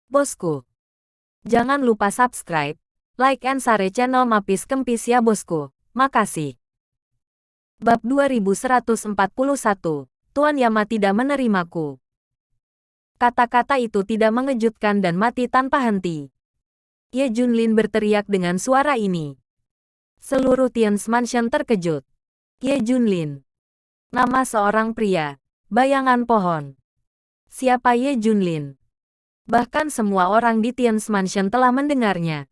Bosku, jangan lupa subscribe, like and share channel Mapis Kempis ya bosku. Makasih. Bab 2141, Tuan Yama tidak menerimaku. Kata-kata itu tidak mengejutkan dan mati tanpa henti. Ye Junlin berteriak dengan suara ini. Seluruh Tian's Mansion terkejut. Ye Junlin. Nama seorang pria. Bayangan pohon. Siapa Ye Junlin? Bahkan semua orang di Tian's Mansion telah mendengarnya.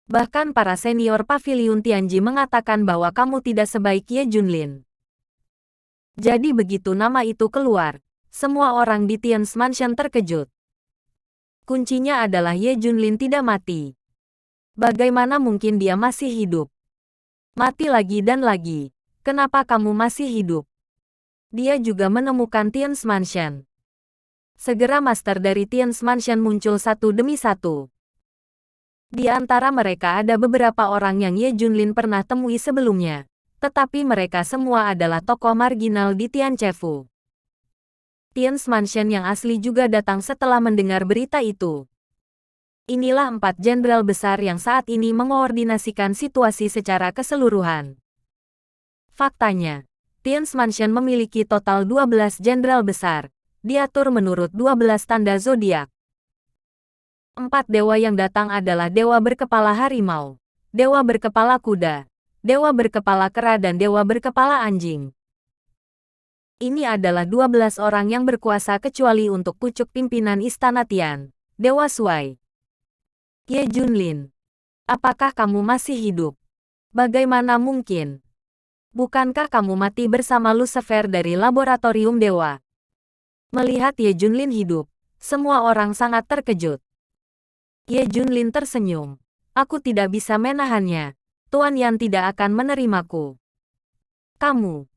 Bahkan para senior Pavilion Tianji mengatakan bahwa kamu tidak sebaik Ye Junlin. Jadi begitu nama itu keluar, semua orang di Tian's Mansion terkejut. Kuncinya adalah Ye Junlin tidak mati. Bagaimana mungkin dia masih hidup? Mati lagi dan lagi. Kenapa kamu masih hidup? Dia juga menemukan Tian's Mansion. Segera master dari Tian's Mansion muncul satu demi satu. Di antara mereka ada beberapa orang yang Ye Junlin pernah temui sebelumnya, tetapi mereka semua adalah tokoh marginal di Tianchefu. Tian's Mansion yang asli juga datang setelah mendengar berita itu. Inilah 4 jenderal besar yang saat ini mengoordinasikan situasi secara keseluruhan. Faktanya, Tian's Mansion memiliki total 12 jenderal besar, diatur menurut 12 tanda zodiak. 4 dewa yang datang adalah dewa berkepala harimau, dewa berkepala kuda, dewa berkepala kera dan dewa berkepala anjing. Ini adalah 12 orang yang berkuasa kecuali untuk pucuk pimpinan Istana Tian, Dewa Suai. Ye Junlin, apakah kamu masih hidup? Bagaimana mungkin? Bukankah kamu mati bersama Lucifer dari laboratorium dewa? Melihat Ye Junlin hidup, semua orang sangat terkejut. Ye Junlin tersenyum. Aku tidak bisa menahannya. Tuan Yan tidak akan menerimaku. Kamu,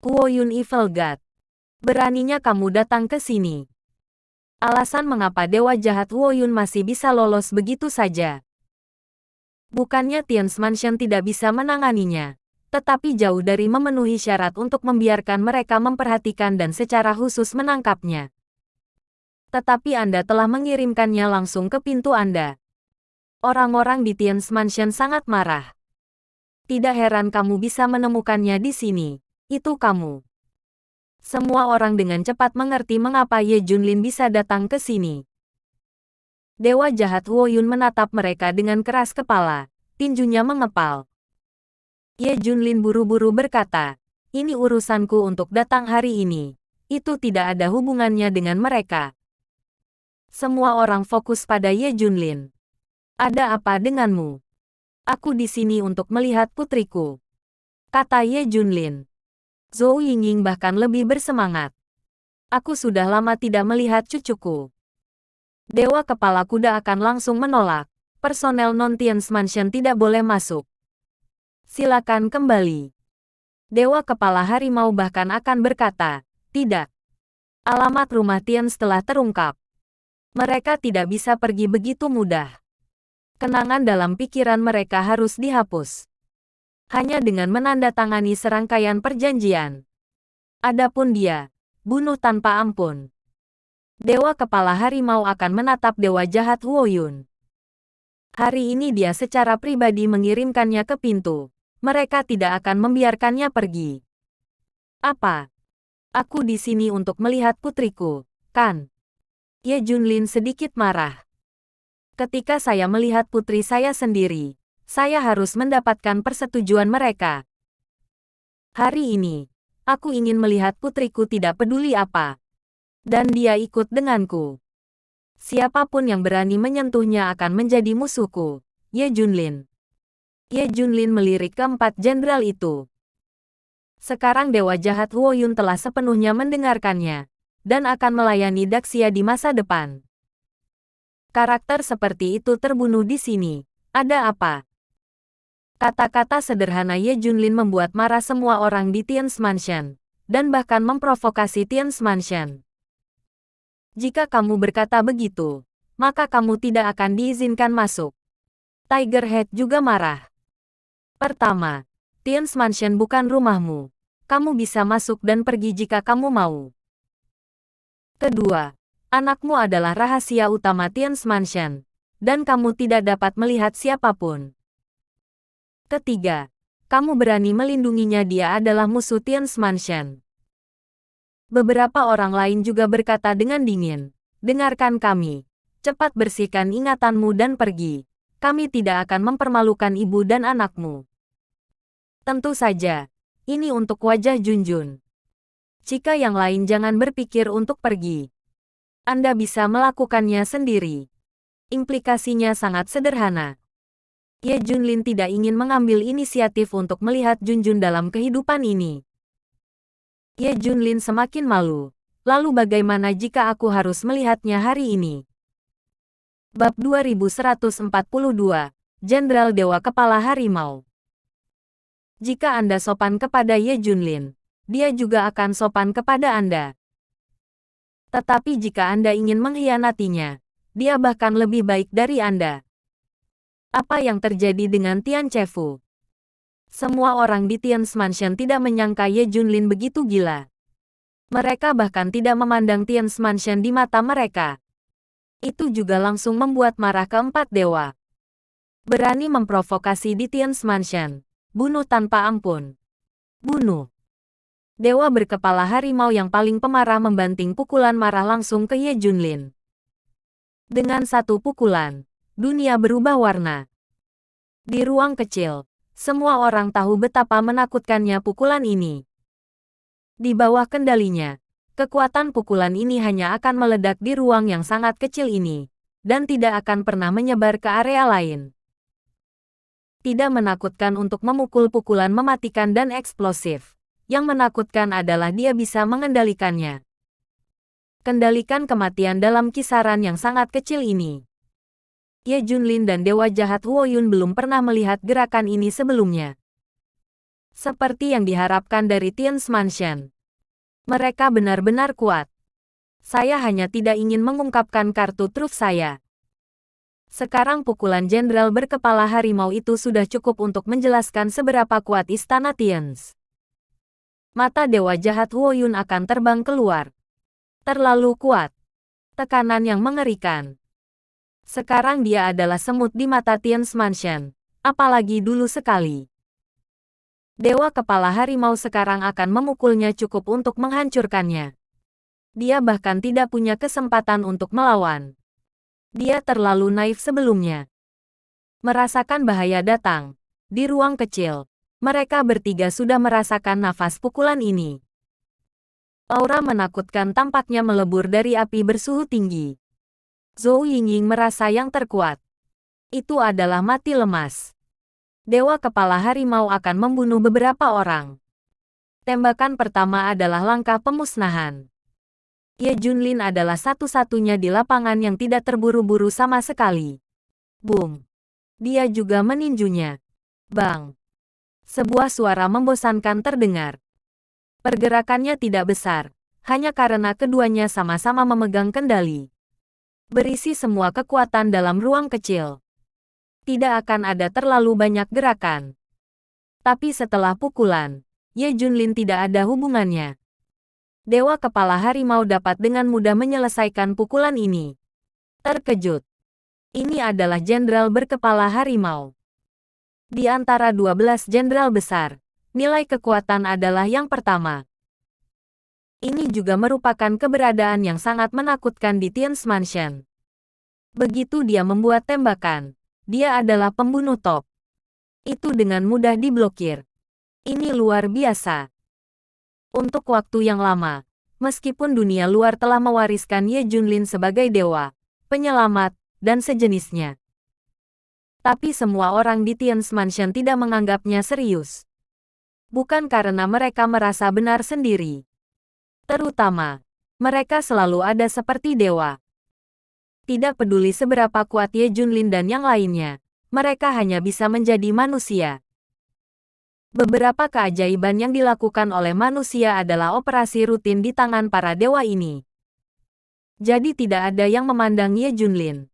Kuo Yun Evil God. Beraninya kamu datang ke sini. Alasan mengapa Dewa Jahat Wo Yun masih bisa lolos begitu saja. Bukannya Tian's Mansion tidak bisa menanganinya, tetapi jauh dari memenuhi syarat untuk membiarkan mereka memperhatikan dan secara khusus menangkapnya. Tetapi Anda telah mengirimkannya langsung ke pintu Anda. Orang-orang di Tian's Mansion sangat marah. Tidak heran kamu bisa menemukannya di sini. Itu kamu. Semua orang dengan cepat mengerti mengapa Ye Junlin bisa datang ke sini. Dewa Jahat Wo Yun menatap mereka dengan keras kepala. Tinjunya mengepal. Ye Junlin buru-buru berkata, ini urusanku untuk datang hari ini. Itu tidak ada hubungannya dengan mereka. Semua orang fokus pada Ye Junlin. Ada apa denganmu? Aku di sini untuk melihat putriku, kata Ye Junlin. Zhou Yingying bahkan lebih bersemangat. Aku sudah lama tidak melihat cucuku. Dewa Kepala Kuda akan langsung menolak. Personel non-Tian's Mansion tidak boleh masuk. Silakan kembali. Dewa Kepala Harimau bahkan akan berkata, tidak. Alamat rumah Tian's telah terungkap. Mereka tidak bisa pergi begitu mudah. Kenangan dalam pikiran mereka harus dihapus. Hanya dengan menandatangani serangkaian perjanjian. Adapun dia, bunuh tanpa ampun. Dewa Kepala Harimau akan menatap Dewa Jahat Wo Yun. Hari ini dia secara pribadi mengirimkannya ke pintu. Mereka tidak akan membiarkannya pergi. Apa? Aku di sini untuk melihat putriku, kan? Ye Junlin sedikit marah. Ketika saya melihat putri saya sendiri, saya harus mendapatkan persetujuan mereka. Hari ini, aku ingin melihat putriku tidak peduli apa. Dan dia ikut denganku. Siapapun yang berani menyentuhnya akan menjadi musuhku, Ye Junlin. Ye Junlin melirik keempat jenderal itu. Sekarang Dewa Jahat Wo Yun telah sepenuhnya mendengarkannya, dan akan melayani Daxia di masa depan. Karakter seperti itu terbunuh di sini. Ada apa? Kata-kata sederhana Ye Junlin membuat marah semua orang di Tian's Mansion, dan bahkan memprovokasi Tian's Mansion. Jika kamu berkata begitu, maka kamu tidak akan diizinkan masuk. Tiger Head juga marah. Pertama, Tian's Mansion bukan rumahmu. Kamu bisa masuk dan pergi jika kamu mau. Kedua, Anakmu adalah rahasia utama Tian's Mansion, dan kamu tidak dapat melihat siapapun. Ketiga, kamu berani melindunginya, dia adalah musuh Tian's Mansion. Beberapa orang lain juga berkata dengan dingin, dengarkan kami. Cepat bersihkan ingatanmu dan pergi. Kami tidak akan mempermalukan ibu dan anakmu. Tentu saja, ini untuk wajah Junjun. Jika yang lain jangan berpikir untuk pergi. Anda bisa melakukannya sendiri. Implikasinya sangat sederhana. Ye Junlin tidak ingin mengambil inisiatif untuk melihat Junjun dalam kehidupan ini. Ye Junlin semakin malu. Lalu bagaimana jika aku harus melihatnya hari ini? Bab 2142, Jenderal Dewa Kepala Harimau. Jika Anda sopan kepada Ye Junlin, dia juga akan sopan kepada Anda. Tetapi jika Anda ingin mengkhianatinya, dia bahkan lebih baik dari Anda. Apa yang terjadi dengan Tian Chefu? Semua orang di Tian's Mansion tidak menyangka Ye Junlin begitu gila. Mereka bahkan tidak memandang Tian's Mansion di mata mereka. Itu juga langsung membuat marah keempat dewa. Berani memprovokasi di Tian's Mansion. Bunuh tanpa ampun. Bunuh. Dewa berkepala harimau yang paling pemarah membanting pukulan marah langsung ke Ye Junlin. Dengan satu pukulan, dunia berubah warna. Di ruang kecil, semua orang tahu betapa menakutkannya pukulan ini. Di bawah kendalinya, kekuatan pukulan ini hanya akan meledak di ruang yang sangat kecil ini, dan tidak akan pernah menyebar ke area lain. Tidak menakutkan untuk memukul pukulan mematikan dan eksplosif. Yang menakutkan adalah dia bisa mengendalikannya. Kendalikan kematian dalam kisaran yang sangat kecil ini. Ye Junlin dan Dewa Jahat Huoyun belum pernah melihat gerakan ini sebelumnya. Seperti yang diharapkan dari Tian's Mansion. Mereka benar-benar kuat. Saya hanya tidak ingin mengungkapkan kartu truf saya. Sekarang pukulan jenderal berkepala harimau itu sudah cukup untuk menjelaskan seberapa kuat istana Tian's. Mata Dewa Jahat Huoyun akan terbang keluar. Terlalu kuat. Tekanan yang mengerikan. Sekarang dia adalah semut di mata Tian's Mansion. Apalagi dulu sekali. Dewa Kepala Harimau sekarang akan memukulnya cukup untuk menghancurkannya. Dia bahkan tidak punya kesempatan untuk melawan. Dia terlalu naif sebelumnya. Merasakan bahaya datang. Di ruang kecil. Mereka bertiga sudah merasakan nafas pukulan ini. Aura menakutkan tampaknya melebur dari api bersuhu tinggi. Zhou Yingying merasa yang terkuat. Itu adalah mati lemas. Dewa Kepala Harimau akan membunuh beberapa orang. Tembakan pertama adalah langkah pemusnahan. Ye Junlin adalah satu-satunya di lapangan yang tidak terburu-buru sama sekali. Boom. Dia juga meninjunya. Bang. Sebuah suara membosankan terdengar. Pergerakannya tidak besar, hanya karena keduanya sama-sama memegang kendali. Berisi semua kekuatan dalam ruang kecil. Tidak akan ada terlalu banyak gerakan. Tapi setelah pukulan, Ye Junlin tidak ada hubungannya. Dewa Kepala Harimau dapat dengan mudah menyelesaikan pukulan ini. Terkejut. Ini adalah jenderal berkepala harimau. Di antara 12 jenderal besar, nilai kekuatan adalah yang pertama. Ini juga merupakan keberadaan yang sangat menakutkan di Tian's Mansion. Begitu dia membuat tembakan, dia adalah pembunuh top. Itu dengan mudah diblokir. Ini luar biasa. Untuk waktu yang lama, meskipun dunia luar telah mewariskan Ye Junlin sebagai dewa, penyelamat, dan sejenisnya. Tapi semua orang di Tian's Mansion tidak menganggapnya serius. Bukan karena mereka merasa benar sendiri. Terutama, mereka selalu ada seperti dewa. Tidak peduli seberapa kuat Ye Junlin dan yang lainnya, mereka hanya bisa menjadi manusia. Beberapa keajaiban yang dilakukan oleh manusia adalah operasi rutin di tangan para dewa ini. Jadi tidak ada yang memandang Ye Junlin.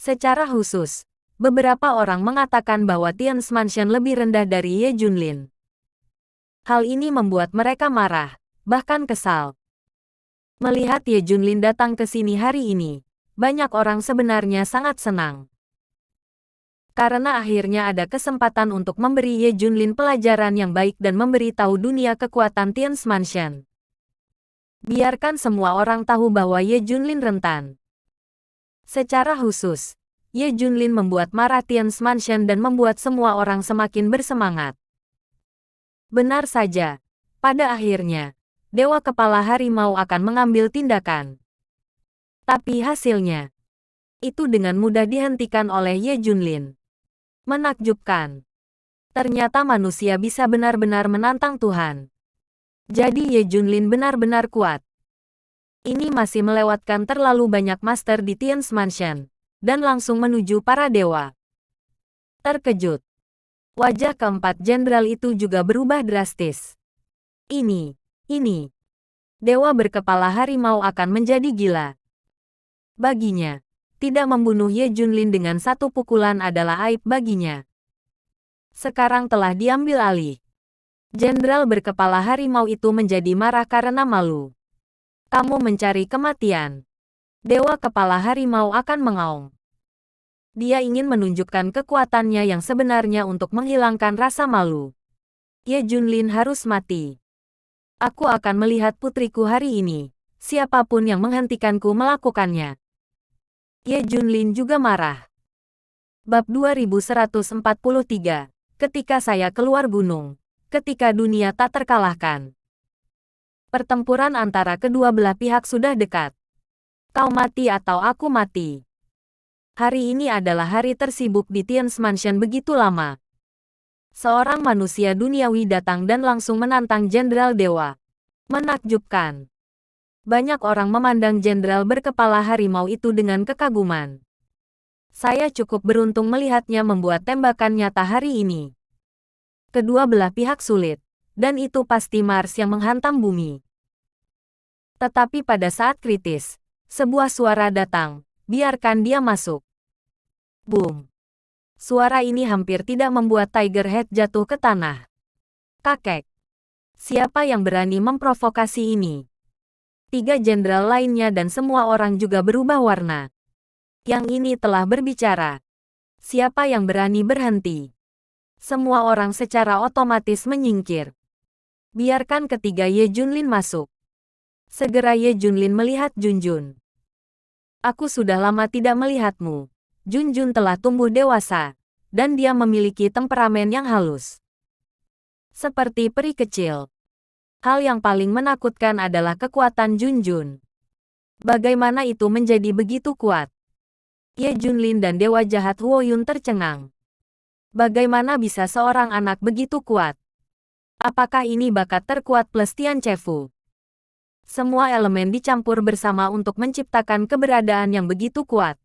Secara khusus, beberapa orang mengatakan bahwa Tian's Mansion lebih rendah dari Ye Junlin. Hal ini membuat mereka marah, bahkan kesal. Melihat Ye Junlin datang ke sini hari ini, banyak orang sebenarnya sangat senang. Karena akhirnya ada kesempatan untuk memberi Ye Junlin pelajaran yang baik dan memberi tahu dunia kekuatan Tian's Mansion. Biarkan semua orang tahu bahwa Ye Junlin rentan. Secara khusus, Ye Junlin membuat marah Tian's Mansion dan membuat semua orang semakin bersemangat. Benar saja, pada akhirnya, Dewa Kepala Harimau akan mengambil tindakan. Tapi hasilnya, itu dengan mudah dihentikan oleh Ye Junlin. Menakjubkan. Ternyata manusia bisa benar-benar menantang Tuhan. Jadi Ye Junlin benar-benar kuat. Ini masih melewatkan terlalu banyak master di Tian's Mansion, dan langsung menuju para dewa. Terkejut. Wajah keempat jenderal itu juga berubah drastis. Ini. Dewa berkepala harimau akan menjadi gila. Baginya, tidak membunuh Ye Junlin dengan satu pukulan adalah aib baginya. Sekarang telah diambil alih. Jenderal berkepala harimau itu menjadi marah karena malu. Kamu mencari kematian. Dewa kepala harimau akan mengaum. Dia ingin menunjukkan kekuatannya yang sebenarnya untuk menghilangkan rasa malu. Ye Junlin harus mati. Aku akan melihat putriku hari ini. Siapapun yang menghentikanku melakukannya. Ye Junlin juga marah. Bab 2143. Ketika saya keluar gunung. Ketika dunia tak terkalahkan. Pertempuran antara kedua belah pihak sudah dekat. Kau mati atau aku mati. Hari ini adalah hari tersibuk di Tian's Mansion begitu lama. Seorang manusia duniawi datang dan langsung menantang Jenderal Dewa. Menakjubkan. Banyak orang memandang jenderal berkepala harimau itu dengan kekaguman. Saya cukup beruntung melihatnya membuat tembakan nyata hari ini. Kedua belah pihak sulit, dan itu pasti Mars yang menghantam bumi. Tetapi pada saat kritis, sebuah suara datang, biarkan dia masuk. Boom. Suara ini hampir tidak membuat Tiger Head jatuh ke tanah. Kakek. Siapa yang berani memprovokasi ini? Tiga jenderal lainnya dan semua orang juga berubah warna. Yang ini telah berbicara. Siapa yang berani berhenti? Semua orang secara otomatis menyingkir. Biarkan ketiga Ye Junlin masuk. Segera Ye Junlin melihat Junjun. Aku sudah lama tidak melihatmu. Junjun telah tumbuh dewasa, dan dia memiliki temperamen yang halus. Seperti peri kecil. Hal yang paling menakutkan adalah kekuatan Junjun. Bagaimana itu menjadi begitu kuat? Ye Junlin dan Dewa Jahat Huoyun tercengang. Bagaimana bisa seorang anak begitu kuat? Apakah ini bakat terkuat plus Tian Chefu? Semua elemen dicampur bersama untuk menciptakan keberadaan yang begitu kuat.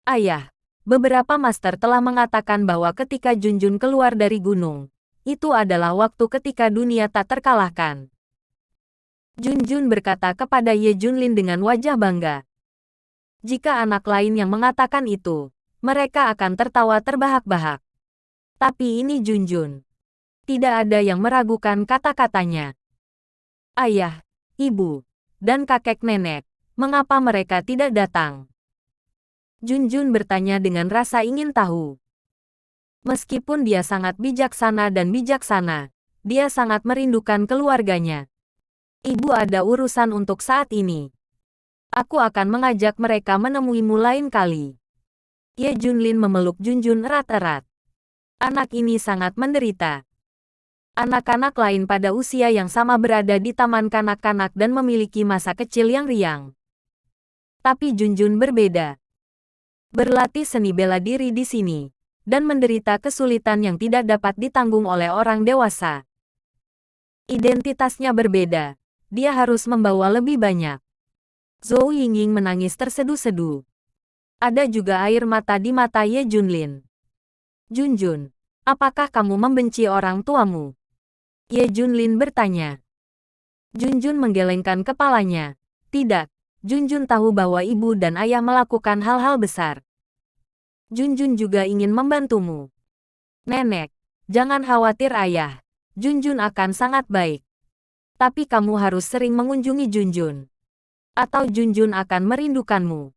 Ayah, beberapa master telah mengatakan bahwa ketika Junjun keluar dari gunung, itu adalah waktu ketika dunia tak terkalahkan. Junjun berkata kepada Ye Junlin dengan wajah bangga. Jika anak lain yang mengatakan itu, mereka akan tertawa terbahak-bahak. Tapi ini Junjun. Tidak ada yang meragukan kata-katanya. Ayah, ibu, dan kakek nenek, mengapa mereka tidak datang? Junjun bertanya dengan rasa ingin tahu. Meskipun dia sangat bijaksana dan bijaksana, dia sangat merindukan keluarganya. Ibu ada urusan untuk saat ini. Aku akan mengajak mereka menemuimu lain kali. Ye Junlin memeluk Junjun erat-erat. Anak ini sangat menderita. Anak-anak lain pada usia yang sama berada di taman kanak-kanak dan memiliki masa kecil yang riang. Tapi Junjun berbeda. Berlatih seni bela diri di sini, dan menderita kesulitan yang tidak dapat ditanggung oleh orang dewasa. Identitasnya berbeda. Dia harus membawa lebih banyak. Zhou Yingying menangis terseduh-seduh. Ada juga air mata di mata Ye Junlin. Junjun, apakah kamu membenci orang tuamu? Ye Junlin bertanya. Junjun menggelengkan kepalanya. Tidak, Junjun tahu bahwa ibu dan ayah melakukan hal-hal besar. Junjun juga ingin membantumu. Nenek, jangan khawatir ayah. Junjun akan sangat baik. Tapi kamu harus sering mengunjungi Junjun. atau Junjun akan merindukanmu.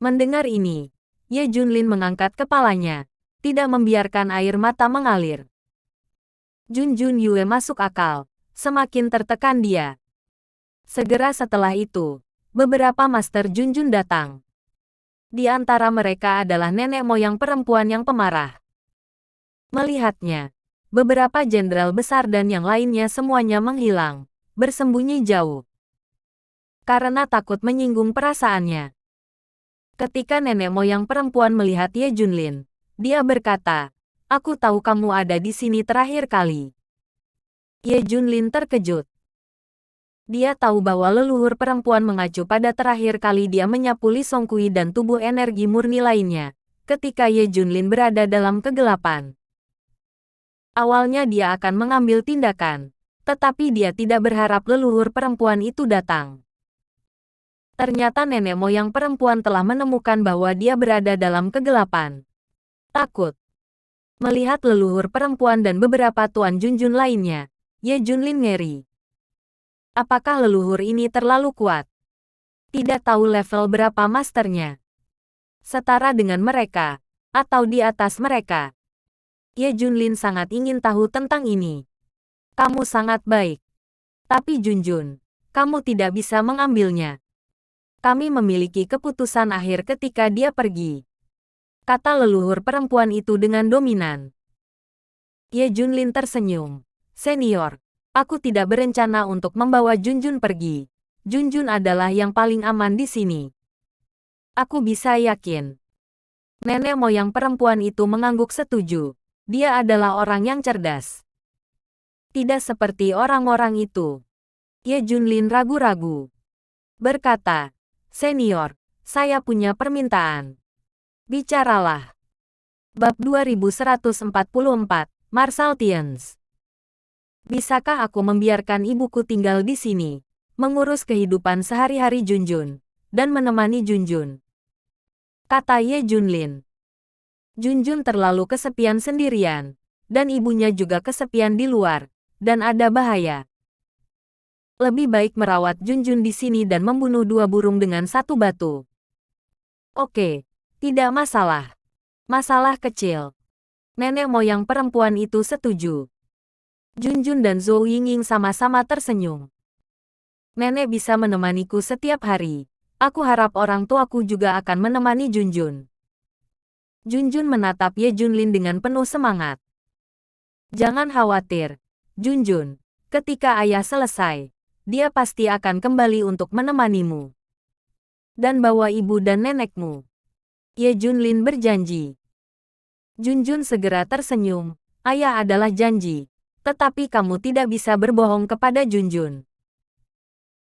Mendengar ini, Ye Junlin mengangkat kepalanya, tidak membiarkan air mata mengalir. Junjun Yue masuk akal, semakin tertekan dia. Segera setelah itu, beberapa Master Junjun datang. Di antara mereka adalah nenek moyang perempuan yang pemarah. Melihatnya, beberapa jenderal besar dan yang lainnya semuanya menghilang, bersembunyi jauh. Karena takut menyinggung perasaannya. Ketika nenek moyang perempuan melihat Ye Junlin, dia berkata, "Aku tahu kamu ada di sini terakhir kali." Ye Junlin terkejut. Dia tahu bahwa leluhur perempuan mengacu pada terakhir kali dia menyapu Li Songkui dan tubuh energi murni lainnya, ketika Ye Junlin berada dalam kegelapan. Awalnya dia akan mengambil tindakan, tetapi dia tidak berharap leluhur perempuan itu datang. Ternyata nenek moyang perempuan telah menemukan bahwa dia berada dalam kegelapan. Takut melihat leluhur perempuan dan beberapa tuan Junjun lainnya, Ye Junlin ngeri. Apakah leluhur ini terlalu kuat? Tidak tahu level berapa masternya. Setara dengan mereka, atau di atas mereka. Ye Junlin sangat ingin tahu tentang ini. Kamu sangat baik. Tapi Junjun, kamu tidak bisa mengambilnya. Kami memiliki keputusan akhir ketika dia pergi. Kata leluhur perempuan itu dengan dominan. Ye Junlin tersenyum. Senior, aku tidak berencana untuk membawa Junjun pergi. Junjun adalah yang paling aman di sini. Aku bisa yakin. Nenek moyang perempuan itu mengangguk setuju. Dia adalah orang yang cerdas. Tidak seperti orang-orang itu. Ye Junlin ragu-ragu. Berkata, "Senior, saya punya permintaan." Bicaralah. Bab 2144, Marshal Tians. Bisakah aku membiarkan ibuku tinggal di sini, mengurus kehidupan sehari-hari Junjun, dan menemani Junjun? Kata Ye Junlin. Junjun terlalu kesepian sendirian, dan ibunya juga kesepian di luar, dan ada bahaya. Lebih baik merawat Junjun di sini dan membunuh 2 burung dengan 1 batu. Oke, tidak masalah. Masalah kecil. Nenek moyang perempuan itu setuju. Junjun dan Zhou Yingying sama-sama tersenyum. Nenek bisa menemaniku setiap hari. Aku harap orang tuaku juga akan menemani Junjun. Junjun menatap Ye Junlin dengan penuh semangat. Jangan khawatir, Junjun. Ketika ayah selesai, dia pasti akan kembali untuk menemanimu. Dan bawa ibu dan nenekmu. Ye Junlin berjanji. Junjun segera tersenyum. Ayah adalah janji. Tetapi kamu tidak bisa berbohong kepada Junjun.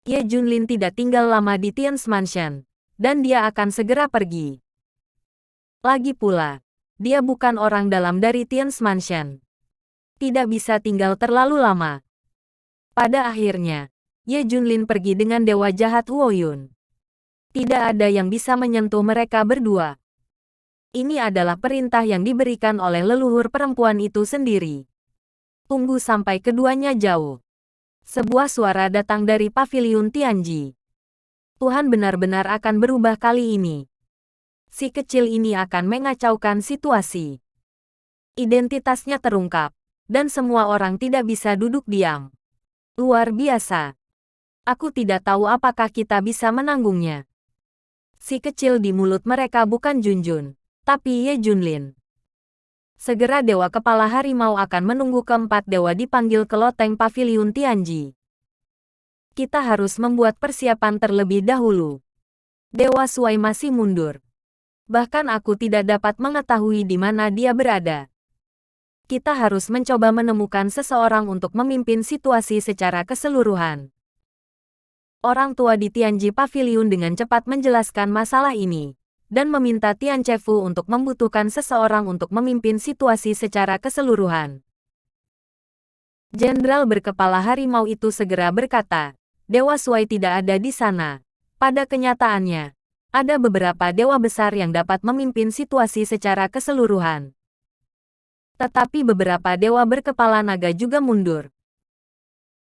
Ye Junlin tidak tinggal lama di Tian's Mansion. Dan dia akan segera pergi. Lagi pula, dia bukan orang dalam dari Tian's Mansion. Tidak bisa tinggal terlalu lama. Pada akhirnya, Ye Junlin pergi dengan dewa jahat Huoyun. Tidak ada yang bisa menyentuh mereka berdua. Ini adalah perintah yang diberikan oleh leluhur perempuan itu sendiri. Tunggu sampai keduanya jauh. Sebuah suara datang dari paviliun Tianji. Tuhan benar-benar akan berubah kali ini. Si kecil ini akan mengacaukan situasi. Identitasnya terungkap, dan semua orang tidak bisa duduk diam. Luar biasa. Aku tidak tahu apakah kita bisa menanggungnya. Si kecil di mulut mereka bukan Junjun, tapi Ye Junlin. Segera Dewa Kepala Harimau akan menunggu keempat dewa dipanggil ke loteng paviliun Tianji. Kita harus membuat persiapan terlebih dahulu. Dewa Suai masih mundur. Bahkan aku tidak dapat mengetahui di mana dia berada. Kita harus mencoba menemukan seseorang untuk memimpin situasi secara keseluruhan. Orang tua di Tianji Paviliun dengan cepat menjelaskan masalah ini, dan meminta Tian Chefu untuk membutuhkan seseorang untuk memimpin situasi secara keseluruhan. Jenderal berkepala harimau itu segera berkata, Dewa Suai tidak ada di sana. Pada kenyataannya, ada beberapa dewa besar yang dapat memimpin situasi secara keseluruhan. Tetapi beberapa dewa berkepala naga juga mundur.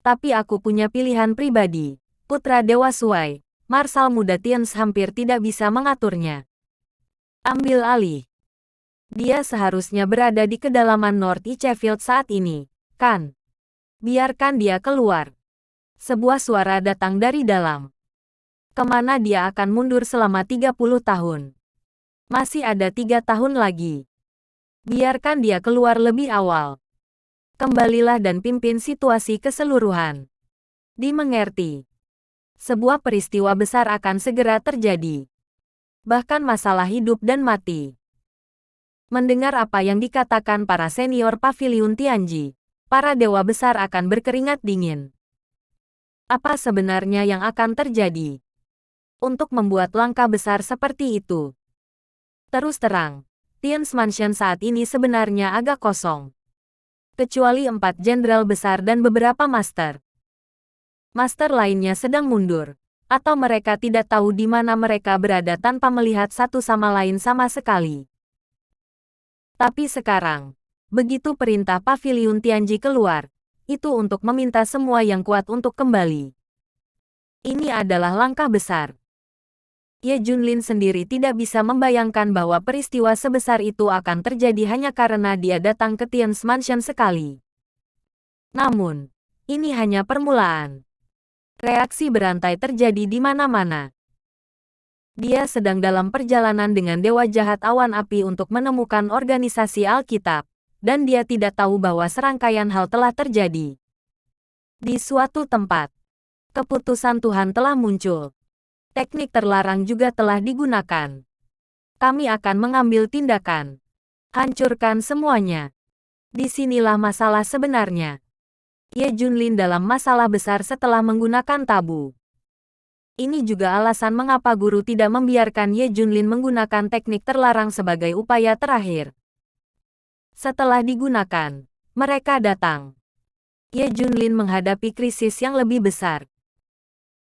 Tapi aku punya pilihan pribadi. Putra Dewa Suai, Marsal muda Tians hampir tidak bisa mengaturnya. Ambil alih. Dia seharusnya berada di kedalaman North Icefield saat ini, kan? Biarkan dia keluar. Sebuah suara datang dari dalam. Kemana dia akan mundur selama 30 tahun? Masih ada 3 tahun lagi. Biarkan dia keluar lebih awal. Kembalilah dan pimpin situasi keseluruhan. Dimengerti. Sebuah peristiwa besar akan segera terjadi. Bahkan masalah hidup dan mati. Mendengar apa yang dikatakan para senior Paviliun Tianji, para dewa besar akan berkeringat dingin. Apa sebenarnya yang akan terjadi? Untuk membuat langkah besar seperti itu. Terus terang, Tian's Mansion saat ini sebenarnya agak kosong. Kecuali 4 jenderal besar dan beberapa master. Master lainnya sedang mundur, atau mereka tidak tahu di mana mereka berada tanpa melihat satu sama lain sama sekali. Tapi sekarang, begitu perintah Paviliun Tianji keluar, itu untuk meminta semua yang kuat untuk kembali. Ini adalah langkah besar. Ye Junlin sendiri tidak bisa membayangkan bahwa peristiwa sebesar itu akan terjadi hanya karena dia datang ke Tian's Mansion sekali. Namun, ini hanya permulaan. Reaksi berantai terjadi di mana-mana. Dia sedang dalam perjalanan dengan Dewa Jahat Awan Api untuk menemukan organisasi Alkitab, dan dia tidak tahu bahwa serangkaian hal telah terjadi. Di suatu tempat, keputusan Tuhan telah muncul. Teknik terlarang juga telah digunakan. Kami akan mengambil tindakan. Hancurkan semuanya. Disinilah masalah sebenarnya. Ye Junlin dalam masalah besar setelah menggunakan tabu. Ini juga alasan mengapa guru tidak membiarkan Ye Junlin menggunakan teknik terlarang sebagai upaya terakhir. Setelah digunakan, mereka datang. Ye Junlin menghadapi krisis yang lebih besar.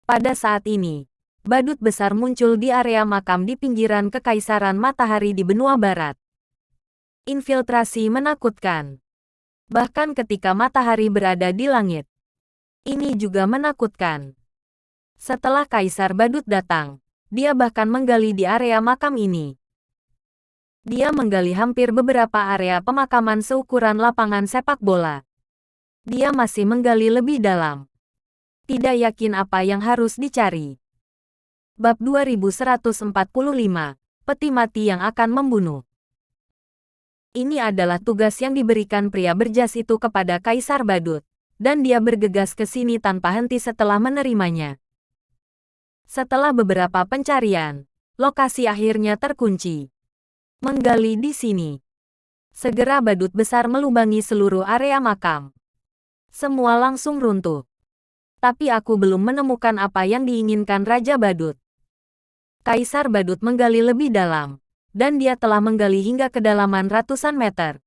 Pada saat ini, badut besar muncul di area makam di pinggiran Kekaisaran Matahari di benua barat. Infiltrasi menakutkan. Bahkan ketika matahari berada di langit. Ini juga menakutkan. Setelah Kaisar Badut datang, dia bahkan menggali di area makam ini. Dia menggali hampir beberapa area pemakaman seukuran lapangan sepak bola. Dia masih menggali lebih dalam. Tidak yakin apa yang harus dicari. Bab 2145, Peti Mati yang akan membunuh. Ini adalah tugas yang diberikan pria berjas itu kepada Kaisar Badut, dan dia bergegas ke sini tanpa henti setelah menerimanya. Setelah beberapa pencarian, lokasi akhirnya terkunci. Menggali di sini. Segera badut besar melubangi seluruh area makam. Semua langsung runtuh. Tapi aku belum menemukan apa yang diinginkan Raja Badut. Kaisar Badut menggali lebih dalam, dan dia telah menggali hingga kedalaman ratusan meter.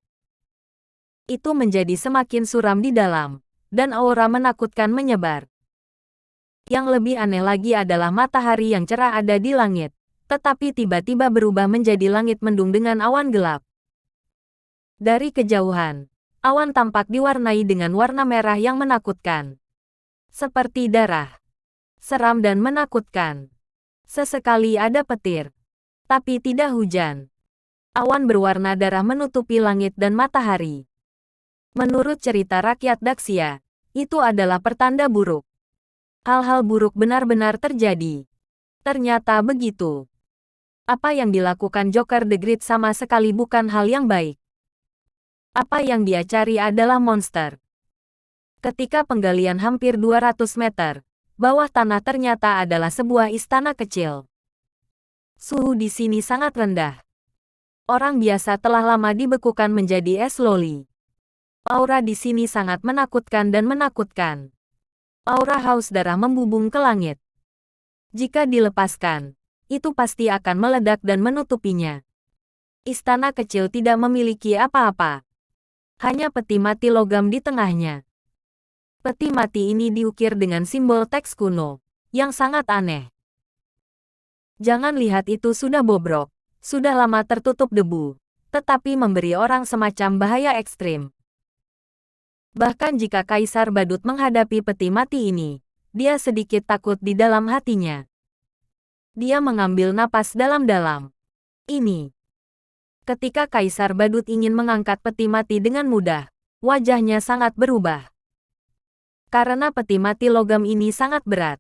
Itu menjadi semakin suram di dalam, dan aura menakutkan menyebar. Yang lebih aneh lagi adalah matahari yang cerah ada di langit, tetapi tiba-tiba berubah menjadi langit mendung dengan awan gelap. Dari kejauhan, awan tampak diwarnai dengan warna merah yang menakutkan. Seperti darah. Seram dan menakutkan. Sesekali ada petir. Tapi tidak hujan. Awan berwarna darah menutupi langit dan matahari. Menurut cerita rakyat Daxia, itu adalah pertanda buruk. Hal-hal buruk benar-benar terjadi. Ternyata begitu. Apa yang dilakukan Joker the Great sama sekali bukan hal yang baik. Apa yang dia cari adalah monster. Ketika penggalian hampir 200 meter, bawah tanah ternyata adalah sebuah istana kecil. Suhu di sini sangat rendah. Orang biasa telah lama dibekukan menjadi es loli. Aura di sini sangat menakutkan dan menakutkan. Aura haus darah membubung ke langit. Jika dilepaskan, itu pasti akan meledak dan menutupinya. Istana kecil tidak memiliki apa-apa. Hanya peti mati logam di tengahnya. Peti mati ini diukir dengan simbol teks kuno, yang sangat aneh. Jangan lihat itu sudah bobrok, sudah lama tertutup debu, tetapi memberi orang semacam bahaya ekstrim. Bahkan jika Kaisar Badut menghadapi peti mati ini, dia sedikit takut di dalam hatinya. Dia mengambil napas dalam-dalam. Ini. Ketika Kaisar Badut ingin mengangkat peti mati dengan mudah, wajahnya sangat berubah. Karena peti mati logam ini sangat berat.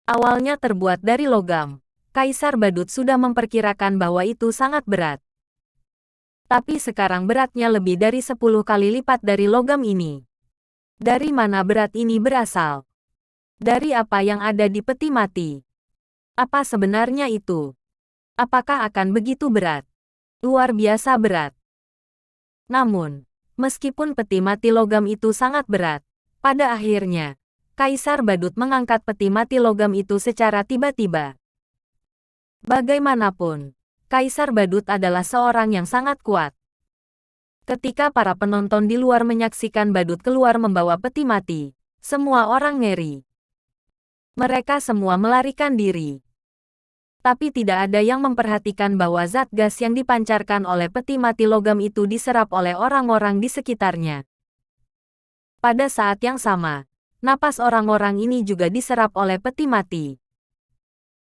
Awalnya terbuat dari logam, Kaisar Badut sudah memperkirakan bahwa itu sangat berat. Tapi sekarang beratnya lebih dari 10 kali lipat dari logam ini. Dari mana berat ini berasal? Dari apa yang ada di peti mati? Apa sebenarnya itu? Apakah akan begitu berat? Luar biasa berat. Namun, meskipun peti mati logam itu sangat berat, pada akhirnya, Kaisar Badut mengangkat peti mati logam itu secara tiba-tiba. Bagaimanapun, Kaisar Badut adalah seorang yang sangat kuat. Ketika para penonton di luar menyaksikan Badut keluar membawa peti mati, semua orang ngeri. Mereka semua melarikan diri. Tapi tidak ada yang memperhatikan bahwa zat gas yang dipancarkan oleh peti mati logam itu diserap oleh orang-orang di sekitarnya. Pada saat yang sama, napas orang-orang ini juga diserap oleh peti mati.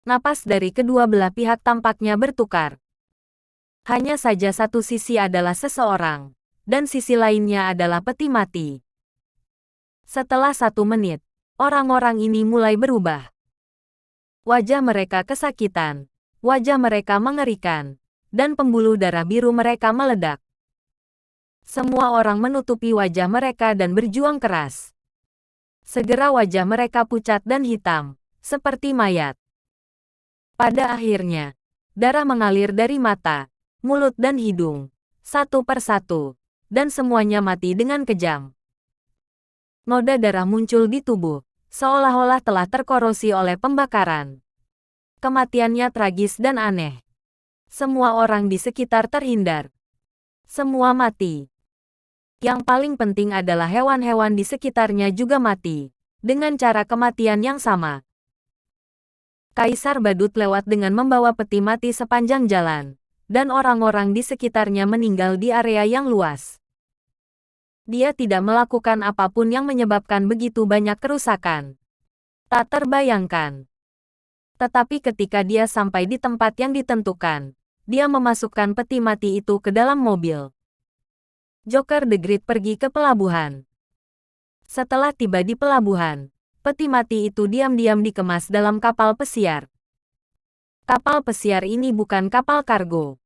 Napas dari kedua belah pihak tampaknya bertukar. Hanya saja satu sisi adalah seseorang, dan sisi lainnya adalah peti mati. Setelah 1 menit, orang-orang ini mulai berubah. Wajah mereka kesakitan, wajah mereka mengerikan, dan pembuluh darah biru mereka meledak. Semua orang menutupi wajah mereka dan berjuang keras. Segera wajah mereka pucat dan hitam, seperti mayat. Pada akhirnya, darah mengalir dari mata, mulut dan hidung, satu persatu, dan semuanya mati dengan kejam. Noda darah muncul di tubuh, seolah-olah telah terkorosi oleh pembakaran. Kematiannya tragis dan aneh. Semua orang di sekitar terhindar. Semua mati. Yang paling penting adalah hewan-hewan di sekitarnya juga mati, dengan cara kematian yang sama. Kaisar Badut lewat dengan membawa peti mati sepanjang jalan, dan orang-orang di sekitarnya meninggal di area yang luas. Dia tidak melakukan apapun yang menyebabkan begitu banyak kerusakan. Tak terbayangkan. Tetapi ketika dia sampai di tempat yang ditentukan, dia memasukkan peti mati itu ke dalam mobil. Joker the Great pergi ke pelabuhan. Setelah tiba di pelabuhan, peti mati itu diam-diam dikemas dalam kapal pesiar. Kapal pesiar ini bukan kapal kargo.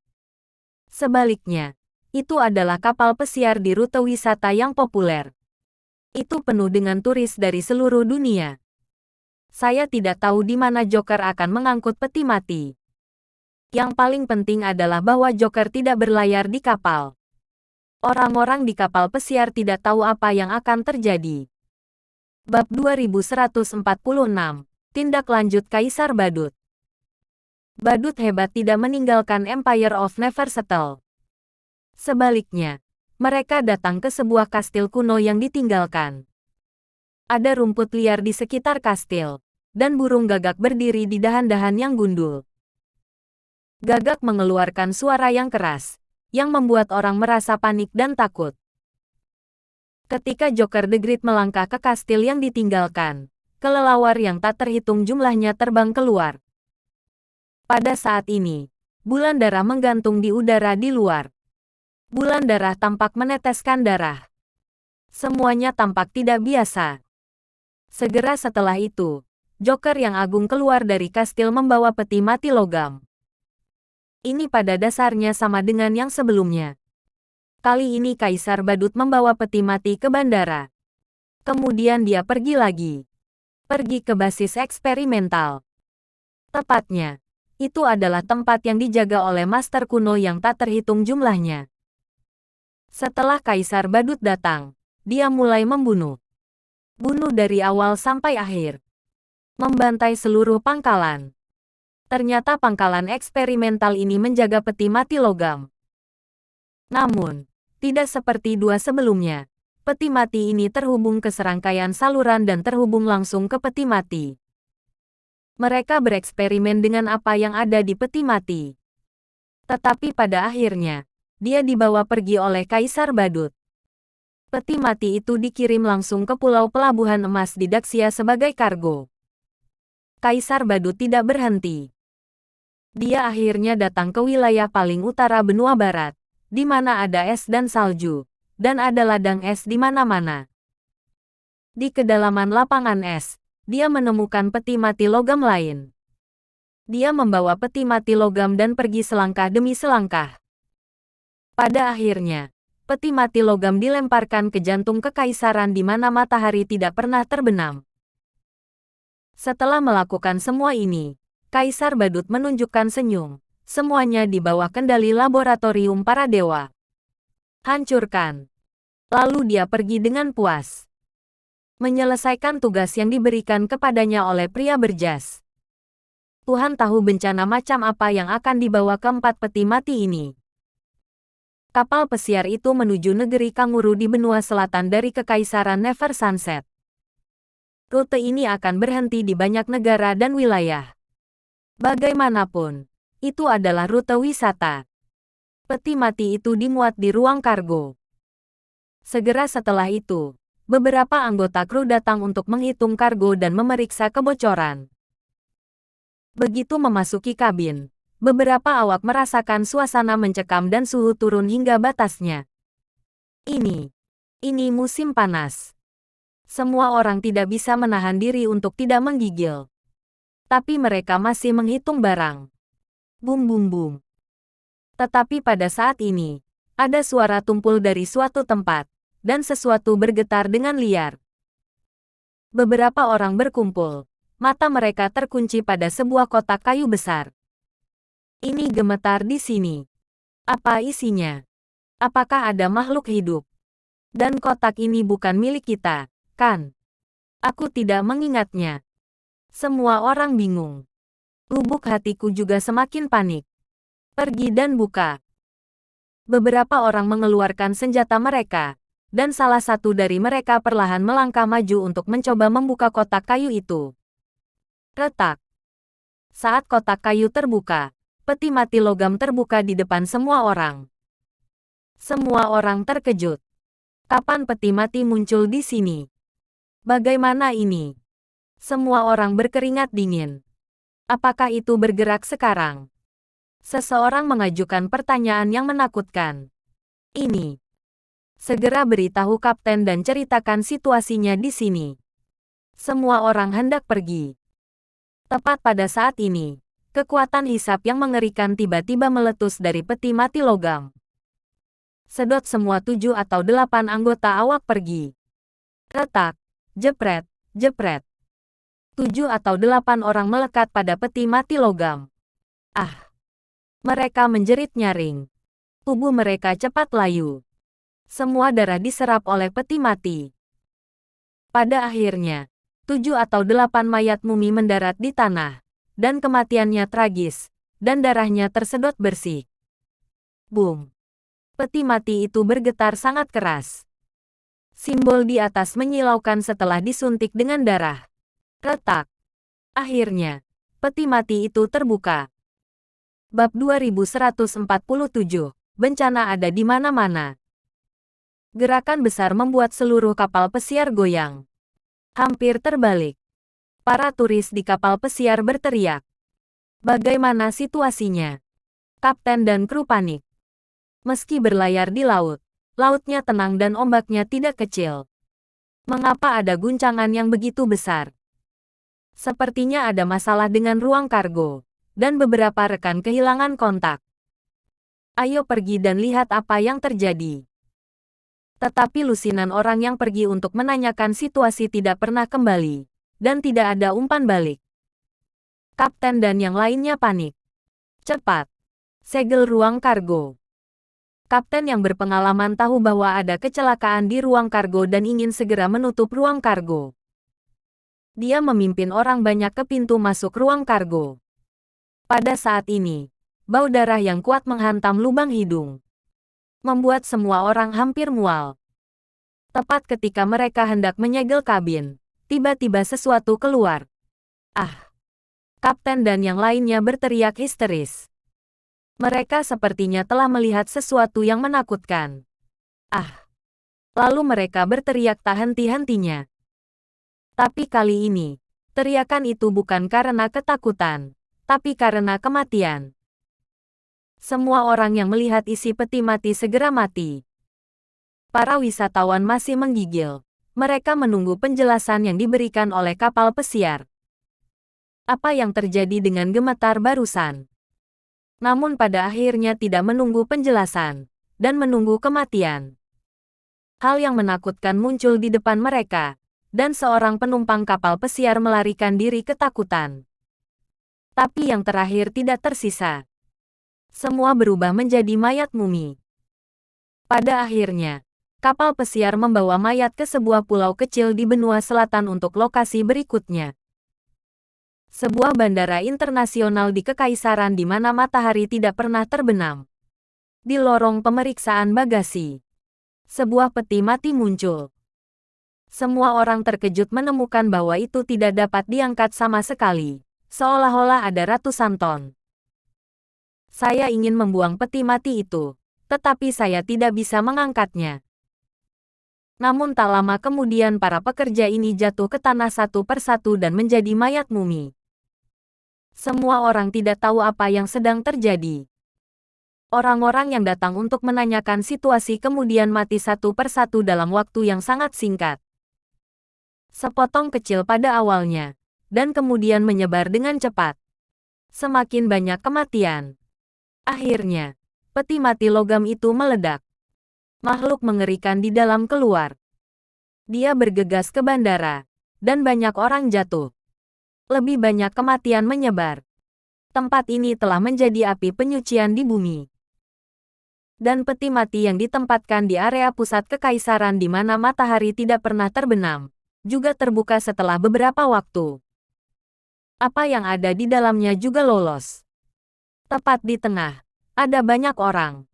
Sebaliknya, itu adalah kapal pesiar di rute wisata yang populer. Itu penuh dengan turis dari seluruh dunia. Saya tidak tahu di mana Joker akan mengangkut peti mati. Yang paling penting adalah bahwa Joker tidak berlayar di kapal. Orang-orang di kapal pesiar tidak tahu apa yang akan terjadi. Bab 2146, Tindak Lanjut Kaisar Badut. Badut hebat tidak meninggalkan Empire of Neversettle. Sebaliknya, mereka datang ke sebuah kastil kuno yang ditinggalkan. Ada rumput liar di sekitar kastil, dan burung gagak berdiri di dahan-dahan yang gundul. Gagak mengeluarkan suara yang keras, yang membuat orang merasa panik dan takut. Ketika Joker the Great melangkah ke kastil yang ditinggalkan, kelelawar yang tak terhitung jumlahnya terbang keluar. Pada saat ini, bulan darah menggantung di udara di luar. Bulan darah tampak meneteskan darah. Semuanya tampak tidak biasa. Segera setelah itu, Joker yang agung keluar dari kastil membawa peti mati logam. Ini pada dasarnya sama dengan yang sebelumnya. Kali ini Kaisar Badut membawa peti mati ke bandara. Kemudian dia pergi lagi. Pergi ke basis eksperimental. Tepatnya, itu adalah tempat yang dijaga oleh master kuno yang tak terhitung jumlahnya. Setelah Kaisar Badut datang, dia mulai membunuh. Bunuh dari awal sampai akhir. Membantai seluruh pangkalan. Ternyata pangkalan eksperimental ini menjaga peti mati logam. Namun, tidak seperti dua sebelumnya. Peti mati ini terhubung ke serangkaian saluran dan terhubung langsung ke peti mati. Mereka bereksperimen dengan apa yang ada di peti mati. Tetapi pada akhirnya, dia dibawa pergi oleh Kaisar Badut. Peti mati itu dikirim langsung ke Pulau Pelabuhan Emas di Daxia sebagai kargo. Kaisar Badut tidak berhenti. Dia akhirnya datang ke wilayah paling utara benua barat, di mana ada es dan salju, dan ada ladang es di mana-mana. Di kedalaman lapangan es, dia menemukan peti mati logam lain. Dia membawa peti mati logam dan pergi selangkah demi selangkah. Pada akhirnya, peti mati logam dilemparkan ke jantung kekaisaran di mana matahari tidak pernah terbenam. Setelah melakukan semua ini, Kaisar Badut menunjukkan senyum. Semuanya di bawah kendali laboratorium para dewa. Hancurkan. Lalu dia pergi dengan puas. Menyelesaikan tugas yang diberikan kepadanya oleh pria berjas. Tuhan tahu bencana macam apa yang akan dibawa keempat peti mati ini. Kapal pesiar itu menuju negeri kanguru di benua selatan dari Kekaisaran Never Sunset. Rute ini akan berhenti di banyak negara dan wilayah. Bagaimanapun, itu adalah rute wisata. Peti mati itu dimuat di ruang kargo. Segera setelah itu, beberapa anggota kru datang untuk menghitung kargo dan memeriksa kebocoran. Begitu memasuki kabin, beberapa awak merasakan suasana mencekam dan suhu turun hingga batasnya. Ini musim panas. Semua orang tidak bisa menahan diri untuk tidak menggigil. Tapi mereka masih menghitung barang. Bum bum bum. Tetapi pada saat ini, ada suara tumpul dari suatu tempat, dan sesuatu bergetar dengan liar. Beberapa orang berkumpul. Mata mereka terkunci pada sebuah kotak kayu besar. Ini gemetar di sini. Apa isinya? Apakah ada makhluk hidup? Dan kotak ini bukan milik kita, kan? Aku tidak mengingatnya. Semua orang bingung. Lubuk hatiku juga semakin panik. Pergi dan buka. Beberapa orang mengeluarkan senjata mereka, dan salah satu dari mereka perlahan melangkah maju untuk mencoba membuka kotak kayu itu. Retak. Saat kotak kayu terbuka, peti mati logam terbuka di depan semua orang. Semua orang terkejut. Kapan peti mati muncul di sini? Bagaimana ini? Semua orang berkeringat dingin. Apakah itu bergerak sekarang? Seseorang mengajukan pertanyaan yang menakutkan. Ini. Segera beritahu kapten dan ceritakan situasinya di sini. Semua orang hendak pergi. Tepat pada saat ini, kekuatan hisap yang mengerikan tiba-tiba meletus dari peti mati logam. Sedot semua 7 atau 8 anggota awak pergi. Retak, jepret, jepret. 7 atau 8 orang melekat pada peti mati logam. Ah! Mereka menjerit nyaring. Tubuh mereka cepat layu. Semua darah diserap oleh peti mati. Pada akhirnya, 7 atau 8 mayat mumi mendarat di tanah, dan kematiannya tragis, dan darahnya tersedot bersih. Boom! Peti mati itu bergetar sangat keras. Simbol di atas menyilaukan setelah disuntik dengan darah. Retak. Akhirnya, peti mati itu terbuka. Bab 2147, bencana ada di mana-mana. Gerakan besar membuat seluruh kapal pesiar goyang. Hampir terbalik. Para turis di kapal pesiar berteriak. Bagaimana situasinya? Kapten dan kru panik. Meski berlayar di laut, lautnya tenang dan ombaknya tidak kecil. Mengapa ada guncangan yang begitu besar? Sepertinya ada masalah dengan ruang kargo, dan beberapa rekan kehilangan kontak. Ayo pergi dan lihat apa yang terjadi. Tetapi lusinan orang yang pergi untuk menanyakan situasi tidak pernah kembali, dan tidak ada umpan balik. Kapten dan yang lainnya panik. Cepat! Segel ruang kargo. Kapten yang berpengalaman tahu bahwa ada kecelakaan di ruang kargo dan ingin segera menutup ruang kargo. Dia memimpin orang banyak ke pintu masuk ruang kargo. Pada saat ini, bau darah yang kuat menghantam lubang hidung, membuat semua orang hampir mual. Tepat ketika mereka hendak menyegel kabin, tiba-tiba sesuatu keluar. Ah! Kapten dan yang lainnya berteriak histeris. Mereka sepertinya telah melihat sesuatu yang menakutkan. Ah! Lalu mereka berteriak tak henti-hentinya. Tapi kali ini, Teriakan itu bukan karena ketakutan, tapi karena kematian. Semua orang yang melihat isi peti mati segera mati. Para wisatawan masih menggigil. Mereka menunggu penjelasan yang diberikan oleh kapal pesiar. Apa yang terjadi dengan gemetar barusan? Namun pada akhirnya tidak menunggu penjelasan, dan menunggu kematian. Hal yang menakutkan muncul di depan mereka, dan seorang penumpang kapal pesiar melarikan diri ketakutan. Tapi yang terakhir tidak tersisa. Semua berubah menjadi mayat mumi. Pada akhirnya, kapal pesiar membawa mayat ke sebuah pulau kecil di benua selatan untuk lokasi berikutnya. Sebuah bandara internasional di kekaisaran di mana matahari tidak pernah terbenam. Di lorong pemeriksaan bagasi, sebuah peti mati muncul. Semua orang terkejut menemukan bahwa itu tidak dapat diangkat sama sekali, seolah-olah ada ratusan ton. Saya ingin membuang peti mati itu, tetapi saya tidak bisa mengangkatnya. Namun tak lama kemudian para pekerja ini jatuh ke tanah satu persatu dan menjadi mayat mumi. Semua orang tidak tahu apa yang sedang terjadi. Orang-orang yang datang untuk menanyakan situasi kemudian mati satu persatu dalam waktu yang sangat singkat. Sepotong kecil pada awalnya, dan kemudian menyebar dengan cepat. Semakin banyak kematian. Akhirnya, peti mati logam itu meledak. Makhluk mengerikan di dalam keluar. Dia bergegas ke bandara, dan banyak orang jatuh. Lebih banyak kematian menyebar. Tempat ini telah menjadi api penyucian di bumi. Dan peti mati yang ditempatkan di area pusat kekaisaran di mana matahari tidak pernah terbenam, juga terbuka setelah beberapa waktu. Apa yang ada di dalamnya juga lolos. Tepat di tengah, ada banyak orang.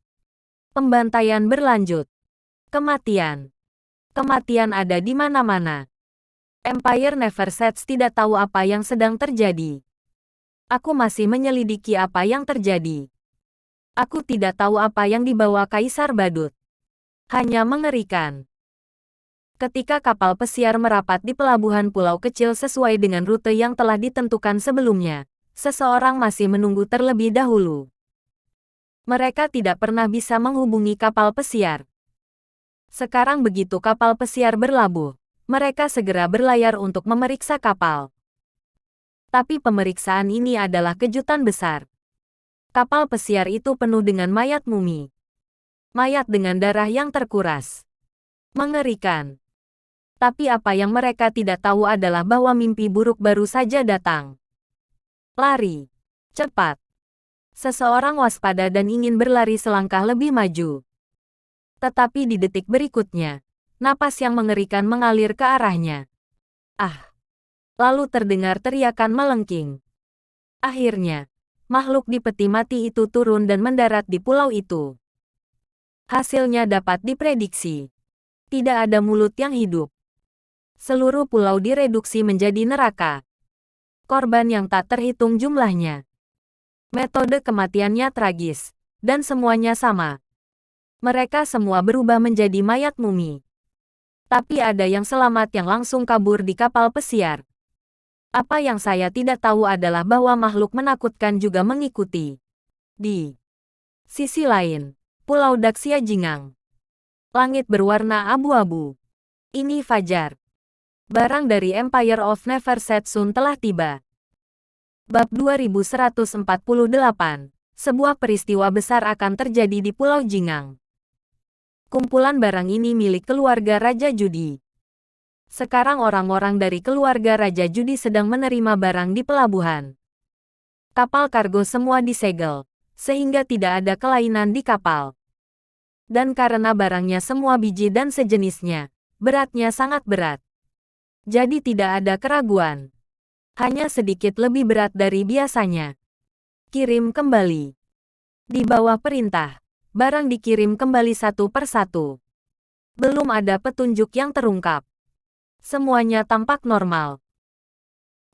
Pembantaian berlanjut. Kematian. Kematian ada di mana-mana. Empire Never Sets tidak tahu apa yang sedang terjadi. Aku masih menyelidiki apa yang terjadi. Aku tidak tahu apa yang dibawa Kaisar Badut. Hanya mengerikan. Ketika kapal pesiar merapat di pelabuhan pulau kecil sesuai dengan rute yang telah ditentukan sebelumnya, seseorang masih menunggu terlebih dahulu. Mereka tidak pernah bisa menghubungi kapal pesiar. Sekarang begitu kapal pesiar berlabuh, mereka segera berlayar untuk memeriksa kapal. Tapi pemeriksaan ini adalah kejutan besar. Kapal pesiar itu penuh dengan mayat mumi. Mayat dengan darah yang terkuras. Mengerikan. Tapi apa yang mereka tidak tahu adalah bahwa mimpi buruk baru saja datang. Lari. Cepat. Seseorang waspada dan ingin berlari selangkah lebih maju. Tetapi di detik berikutnya, napas yang mengerikan mengalir ke arahnya. Ah! Lalu terdengar teriakan melengking. Akhirnya, makhluk di peti mati itu turun dan mendarat di pulau itu. Hasilnya dapat diprediksi. Tidak ada mulut yang hidup. Seluruh pulau direduksi menjadi neraka. Korban yang tak terhitung jumlahnya. Metode kematiannya tragis, dan semuanya sama. Mereka semua berubah menjadi mayat mumi. Tapi ada yang selamat yang langsung kabur di kapal pesiar. Apa yang saya tidak tahu adalah bahwa makhluk menakutkan juga mengikuti. Di sisi lain, Pulau Daxia Jingang. Langit berwarna abu-abu. Ini Fajar. Barang dari Empire of Never Set Soon telah tiba. Bab 2148. Sebuah peristiwa besar akan terjadi di Pulau Jingang. Kumpulan barang ini milik keluarga Raja Judi. Sekarang orang-orang dari keluarga Raja Judi sedang menerima barang di pelabuhan. Kapal kargo semua disegel, sehingga tidak ada kelainan di kapal. Dan karena barangnya semua biji dan sejenisnya, beratnya sangat berat. Jadi tidak ada keraguan. Hanya sedikit lebih berat dari biasanya. Kirim kembali. Di bawah perintah, barang dikirim kembali satu persatu. Belum ada petunjuk yang terungkap. Semuanya tampak normal.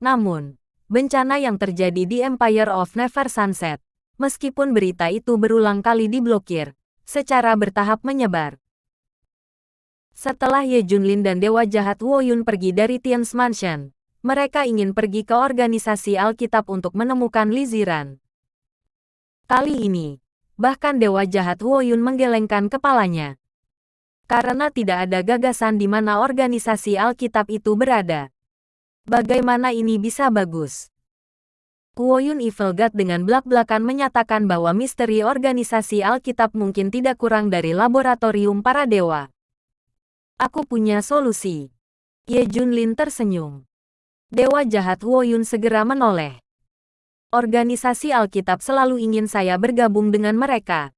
Namun, bencana yang terjadi di Empire of Never Sunset, meskipun berita itu berulang kali diblokir, secara bertahap menyebar. Setelah Ye Junlin dan Dewa Jahat Wo Yun pergi dari Tian's Mansion, Mereka ingin pergi ke organisasi Alkitab untuk menemukan Li Ziran. Kali ini, bahkan Dewa Jahat Huoyun menggelengkan kepalanya. Karena tidak ada gagasan di mana organisasi Alkitab itu berada. Bagaimana ini bisa bagus? Huoyun Evil God dengan belak-belakan menyatakan bahwa misteri organisasi Alkitab mungkin tidak kurang dari laboratorium para dewa. Aku punya solusi. Ye Junlin tersenyum. Dewa Jahat Huoyun segera menoleh. Organisasi Alkitab selalu ingin saya bergabung dengan mereka.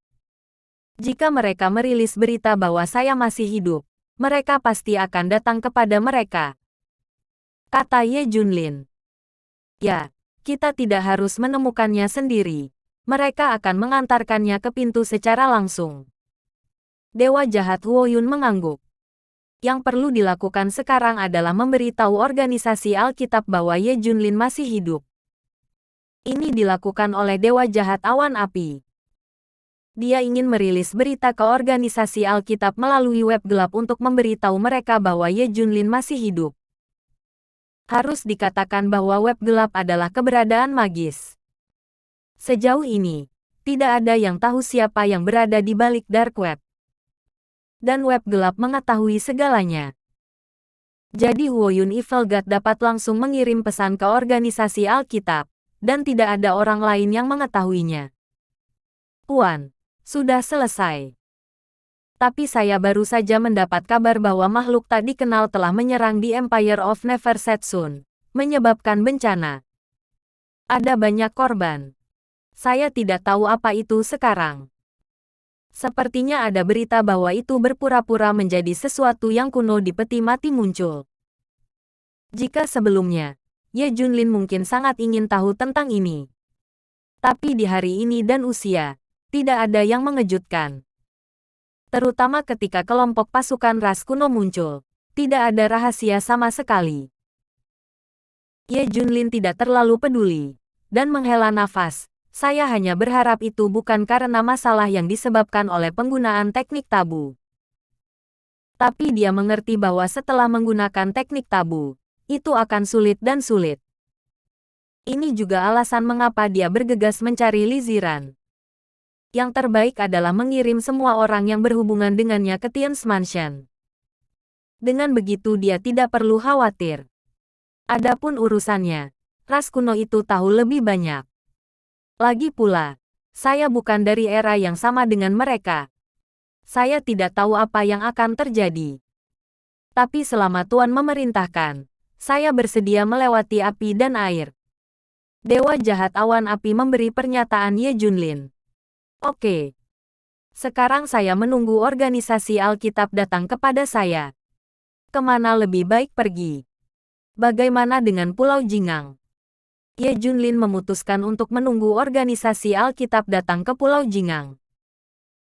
Jika mereka merilis berita bahwa saya masih hidup, mereka pasti akan datang kepada mereka. Kata Ye Junlin. Ya, kita tidak harus menemukannya sendiri. Mereka akan mengantarkannya ke pintu secara langsung. Dewa Jahat Huoyun mengangguk. Yang perlu dilakukan sekarang adalah memberitahu organisasi Alkitab bahwa Ye Junlin masih hidup. Ini dilakukan oleh Dewa Jahat Awan Api. Dia ingin merilis berita ke organisasi Alkitab melalui web gelap untuk memberitahu mereka bahwa Ye Junlin masih hidup. Harus dikatakan bahwa web gelap adalah keberadaan magis. Sejauh ini, tidak ada yang tahu siapa yang berada di balik dark web. Dan web gelap mengetahui segalanya. Jadi Huoyun Evil God dapat langsung mengirim pesan ke organisasi Alkitab, dan tidak ada orang lain yang mengetahuinya. Puan, sudah selesai. Tapi saya baru saja mendapat kabar bahwa makhluk tak dikenal telah menyerang di Empire of Neversetsun, menyebabkan bencana. Ada banyak korban. Saya tidak tahu apa itu sekarang. Sepertinya ada berita bahwa itu berpura-pura menjadi sesuatu yang kuno di peti mati muncul. Jika sebelumnya, Ye Junlin mungkin sangat ingin tahu tentang ini. Tapi di hari ini dan usia, tidak ada yang mengejutkan. Terutama ketika kelompok pasukan ras kuno muncul, tidak ada rahasia sama sekali. Ye Junlin tidak terlalu peduli, dan menghela nafas. Saya hanya berharap itu bukan karena masalah yang disebabkan oleh penggunaan teknik tabu. Tapi dia mengerti bahwa setelah menggunakan teknik tabu, itu akan sulit dan sulit. Ini juga alasan mengapa dia bergegas mencari Li Ziran. Yang terbaik adalah mengirim semua orang yang berhubungan dengannya ke Tian's Mansion. Dengan begitu dia tidak perlu khawatir. Adapun urusannya, ras kuno itu tahu lebih banyak. Lagi pula, saya bukan dari era yang sama dengan mereka. Saya tidak tahu apa yang akan terjadi. Tapi selama Tuan memerintahkan, saya bersedia melewati api dan air. Dewa Jahat Awan Api memberi pernyataan Ye Junlin. Oke. Sekarang saya menunggu organisasi Alkitab datang kepada saya. Kemana lebih baik pergi? Bagaimana dengan Pulau Jingang? Ye Junlin memutuskan untuk menunggu organisasi Alkitab datang ke Pulau Jingang.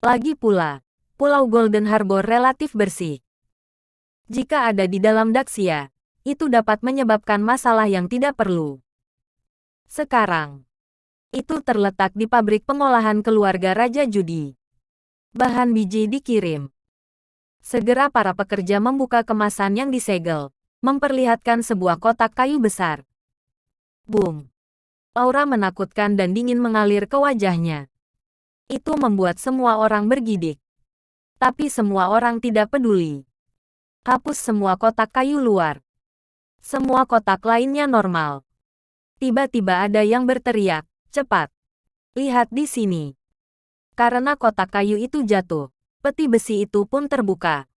Lagi pula, Pulau Golden Harbor relatif bersih. Jika ada di dalam Daxia, itu dapat menyebabkan masalah yang tidak perlu. Sekarang, itu terletak di pabrik pengolahan keluarga Raja Judi. Bahan biji dikirim. Segera para pekerja membuka kemasan yang disegel, memperlihatkan sebuah kotak kayu besar. Boom. Aura menakutkan dan dingin mengalir ke wajahnya. Itu membuat semua orang bergidik. Tapi semua orang tidak peduli. Hapus semua kotak kayu luar. Semua kotak lainnya normal. Tiba-tiba ada yang berteriak, cepat. Lihat di sini. Karena kotak kayu itu jatuh, peti besi itu pun terbuka.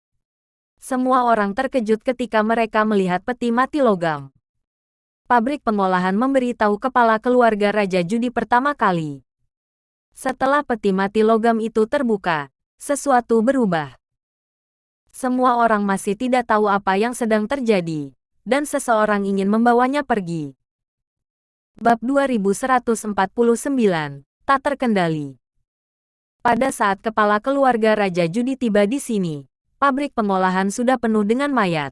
Semua orang terkejut ketika mereka melihat peti mati logam. Pabrik pengolahan memberitahu kepala keluarga Raja Judi pertama kali. Setelah peti mati logam itu terbuka, sesuatu berubah. Semua orang masih tidak tahu apa yang sedang terjadi, dan seseorang ingin membawanya pergi. Bab 2149, tak terkendali. Pada saat kepala keluarga Raja Judi tiba di sini, pabrik pengolahan sudah penuh dengan mayat.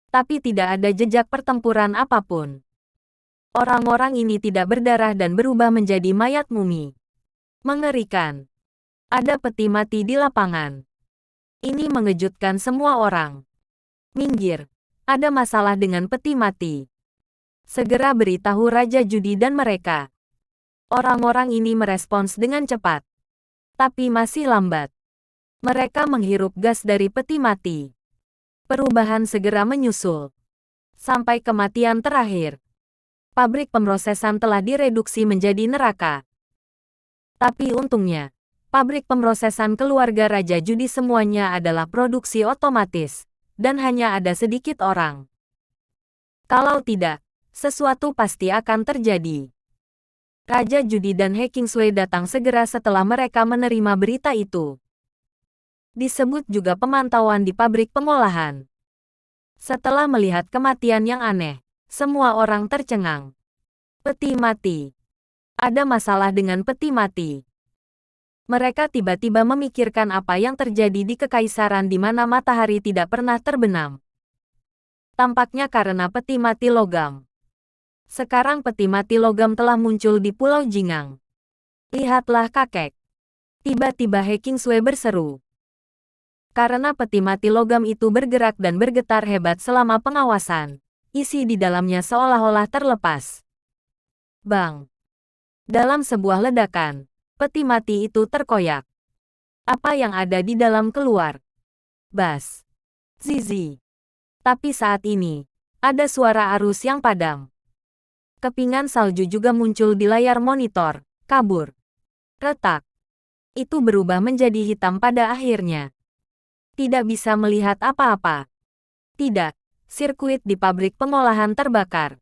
Tapi tidak ada jejak pertempuran apapun. Orang-orang ini tidak berdarah dan berubah menjadi mayat mumi. Mengerikan. Ada peti mati di lapangan. Ini mengejutkan semua orang. Minggir. Ada masalah dengan peti mati. Segera beritahu Raja Judi dan mereka. Orang-orang ini merespons dengan cepat. Tapi masih lambat. Mereka menghirup gas dari peti mati. Perubahan segera menyusul. Sampai kematian terakhir. Pabrik pemrosesan telah direduksi menjadi neraka. Tapi untungnya, pabrik pemrosesan keluarga Raja Judi semuanya adalah produksi otomatis. Dan hanya ada sedikit orang. Kalau tidak, sesuatu pasti akan terjadi. Raja Judi dan He Kingsway datang segera setelah mereka menerima berita itu. Disebut juga pemantauan di pabrik pengolahan. Setelah melihat kematian yang aneh, semua orang tercengang. Peti mati. Ada masalah dengan peti mati. Mereka tiba-tiba memikirkan apa yang terjadi di kekaisaran di mana matahari tidak pernah terbenam. Tampaknya karena peti mati logam. Sekarang peti mati logam telah muncul di Pulau Jingang. Lihatlah kakek. Tiba-tiba He Kingsway berseru. Karena peti mati logam itu bergerak dan bergetar hebat selama pengawasan, isi di dalamnya seolah-olah terlepas. Bang! Dalam sebuah ledakan, peti mati itu terkoyak. Apa yang ada di dalam keluar. Bas. Zizi. Tapi saat ini, ada suara arus yang padam. Kepingan salju juga muncul di layar monitor. Kabur. Retak. Itu berubah menjadi hitam pada akhirnya. Tidak bisa melihat apa-apa. Tidak. Sirkuit di pabrik pengolahan terbakar.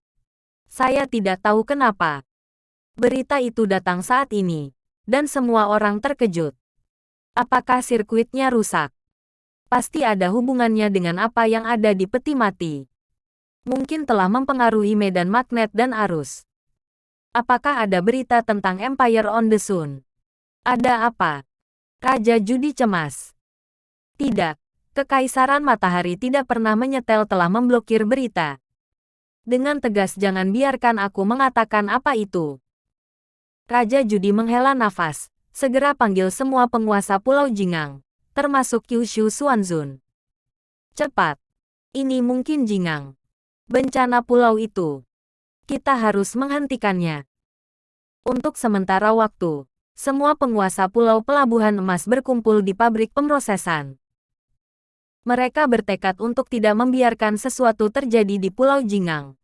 Saya tidak tahu kenapa. Berita itu datang saat ini. Dan semua orang terkejut. Apakah sirkuitnya rusak? Pasti ada hubungannya dengan apa yang ada di peti mati. Mungkin telah mempengaruhi medan magnet dan arus. Apakah ada berita tentang Empire on the Sun? Ada apa? Raja Judi cemas. Tidak. Kekaisaran Matahari tidak pernah menyetel telah memblokir berita. Dengan tegas jangan biarkan aku mengatakan apa itu. Raja Judi menghela nafas. Segera panggil semua penguasa Pulau Jingang. Termasuk Kyushu Xuanzun. Cepat. Ini mungkin Jingang. Bencana pulau itu. Kita harus menghentikannya. Untuk sementara waktu, semua penguasa Pulau Pelabuhan Emas berkumpul di pabrik pemrosesan. Mereka bertekad untuk tidak membiarkan sesuatu terjadi di Pulau Jingang.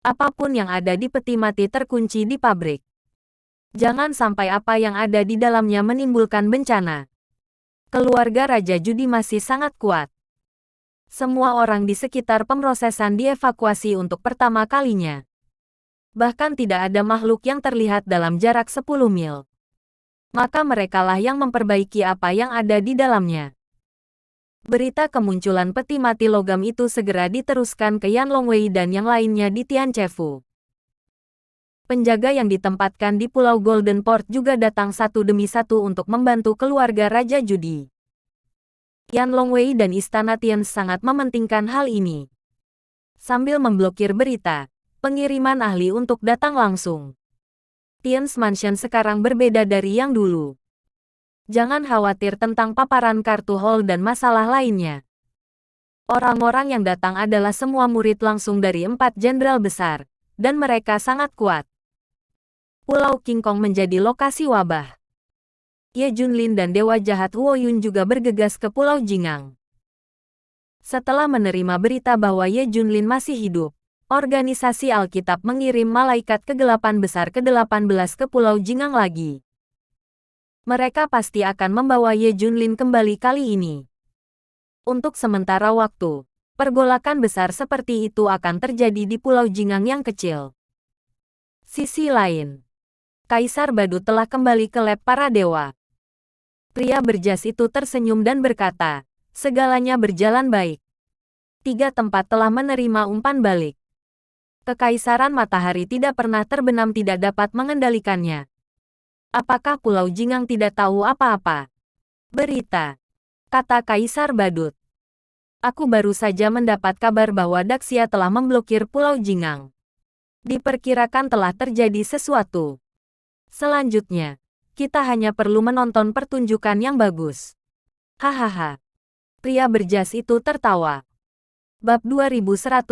Apapun yang ada di peti mati terkunci di pabrik. Jangan sampai apa yang ada di dalamnya menimbulkan bencana. Keluarga Raja Judi masih sangat kuat. Semua orang di sekitar pemrosesan dievakuasi untuk pertama kalinya. Bahkan tidak ada makhluk yang terlihat dalam jarak 10 mil. Maka merekalah yang memperbaiki apa yang ada di dalamnya. Berita kemunculan peti mati logam itu segera diteruskan ke Yan Longwei dan yang lainnya di Tianchefu. Penjaga yang ditempatkan di Pulau Golden Port juga datang satu demi satu untuk membantu keluarga Raja Judi. Yan Longwei dan Istana Tian sangat mementingkan hal ini. Sambil memblokir berita, pengiriman ahli untuk datang langsung. Tian's Mansion sekarang berbeda dari yang dulu. Jangan khawatir tentang paparan kartu hall dan masalah lainnya. Orang-orang yang datang adalah semua murid langsung dari 4 jenderal besar, dan mereka sangat kuat. Pulau King Kong menjadi lokasi wabah. Ye Junlin dan Dewa Jahat Huo Yun juga bergegas ke Pulau Jingang. Setelah menerima berita bahwa Ye Junlin masih hidup, organisasi Alkitab mengirim malaikat kegelapan besar ke-18 ke Pulau Jingang lagi. Mereka pasti akan membawa Ye Junlin kembali kali ini. Untuk sementara waktu, pergolakan besar seperti itu akan terjadi di Pulau Jingang yang kecil. Sisi lain, Kaisar Badut telah kembali ke lab para dewa. Pria berjas itu tersenyum dan berkata, segalanya berjalan baik. 3 tempat telah menerima umpan balik. Kekaisaran Matahari tidak pernah terbenam tidak dapat mengendalikannya. Apakah Pulau Jingang tidak tahu apa-apa? Berita, kata Kaisar Badut. Aku baru saja mendapat kabar bahwa Daxia telah memblokir Pulau Jingang. Diperkirakan telah terjadi sesuatu. Selanjutnya, kita hanya perlu menonton pertunjukan yang bagus. Hahaha. Pria berjas itu tertawa. Bab 2150,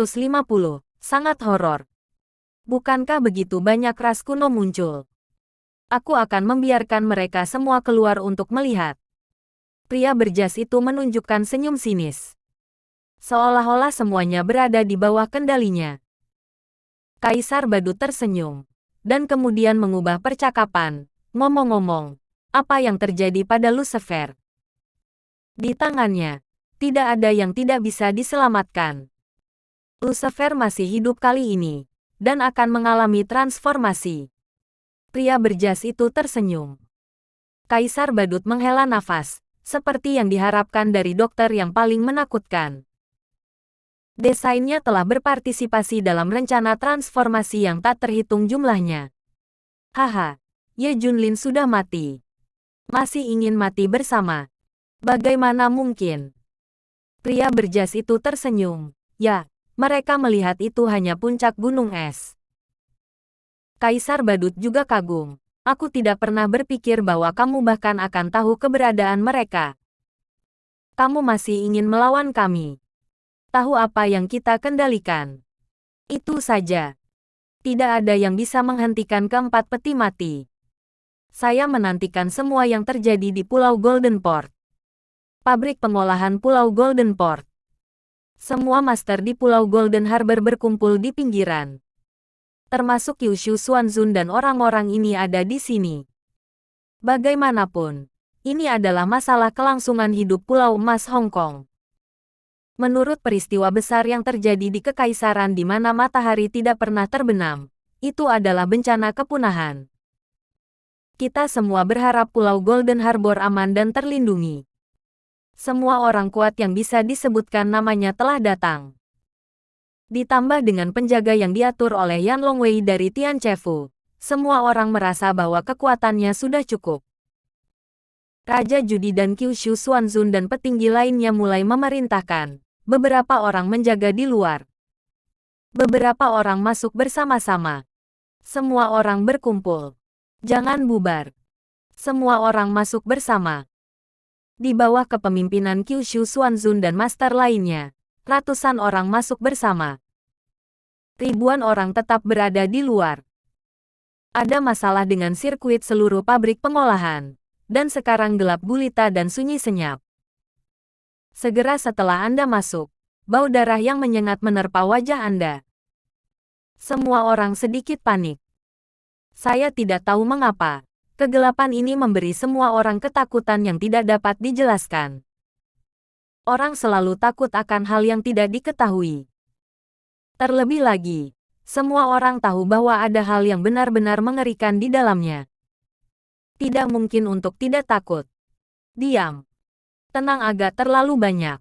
sangat horor. Bukankah begitu banyak ras kuno muncul? Aku akan membiarkan mereka semua keluar untuk melihat. Pria berjas itu menunjukkan senyum sinis. Seolah-olah semuanya berada di bawah kendalinya. Kaisar Badut tersenyum. Dan kemudian mengubah percakapan. Ngomong-ngomong, apa yang terjadi pada Lucifer? Di tangannya, tidak ada yang tidak bisa diselamatkan. Lucifer masih hidup kali ini, dan akan mengalami transformasi. Pria berjas itu tersenyum. Kaisar Badut menghela nafas, seperti yang diharapkan dari dokter yang paling menakutkan. Desainnya telah berpartisipasi dalam rencana transformasi yang tak terhitung jumlahnya. Haha, Ye Junlin sudah mati. Masih ingin mati bersama. Bagaimana mungkin? Pria berjas itu tersenyum. Ya, mereka melihat itu hanya puncak gunung es. Kaisar Badut juga kagum. Aku tidak pernah berpikir bahwa kamu bahkan akan tahu keberadaan mereka. Kamu masih ingin melawan kami. Tahu apa yang kita kendalikan. Itu saja. Tidak ada yang bisa menghentikan keempat peti mati. Saya menantikan semua yang terjadi di Pulau Golden Port. Pabrik pengolahan Pulau Golden Port. Semua master di Pulau Golden Harbor berkumpul di pinggiran. Termasuk Kyushu Xuanzun dan orang-orang ini ada di sini. Bagaimanapun, ini adalah masalah kelangsungan hidup Pulau Emas Hong Kong. Menurut peristiwa besar yang terjadi di kekaisaran di mana matahari tidak pernah terbenam, itu adalah bencana kepunahan. Kita semua berharap Pulau Golden Harbor aman dan terlindungi. Semua orang kuat yang bisa disebutkan namanya telah datang. Ditambah dengan penjaga yang diatur oleh Yan Longwei dari Tianchefu, semua orang merasa bahwa kekuatannya sudah cukup. Raja Judi dan Kyushu Xuanzun dan petinggi lainnya mulai memerintahkan. Beberapa orang menjaga di luar. Beberapa orang masuk bersama-sama. Semua orang berkumpul. Jangan bubar. Semua orang masuk bersama. Di bawah kepemimpinan Kyushu Xuanzun dan master lainnya, ratusan orang masuk bersama. Ribuan orang tetap berada di luar. Ada masalah dengan sirkuit seluruh pabrik pengolahan, dan sekarang gelap gulita dan sunyi senyap. Segera setelah Anda masuk, bau darah yang menyengat menerpa wajah Anda. Semua orang sedikit panik. Saya tidak tahu mengapa, kegelapan ini memberi semua orang ketakutan yang tidak dapat dijelaskan. Orang selalu takut akan hal yang tidak diketahui. Terlebih lagi, semua orang tahu bahwa ada hal yang benar-benar mengerikan di dalamnya. Tidak mungkin untuk tidak takut. Diam. Tenang, agak terlalu banyak.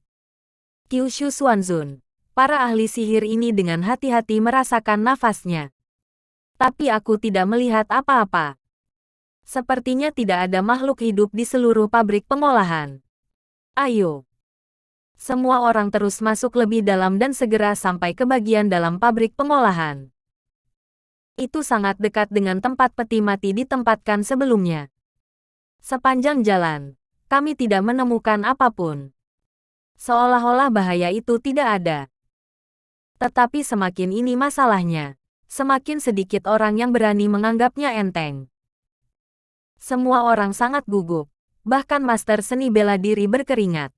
Kyushu Xuanzun, para ahli sihir ini dengan hati-hati merasakan nafasnya. Tapi aku tidak melihat apa-apa. Sepertinya tidak ada makhluk hidup di seluruh pabrik pengolahan. Ayo. Semua orang terus masuk lebih dalam dan segera sampai ke bagian dalam pabrik pengolahan. Itu sangat dekat dengan tempat peti mati ditempatkan sebelumnya. Sepanjang jalan, kami tidak menemukan apapun. Seolah-olah bahaya itu tidak ada. Tetapi semakin ini masalahnya, semakin sedikit orang yang berani menganggapnya enteng. Semua orang sangat gugup, bahkan master seni bela diri berkeringat.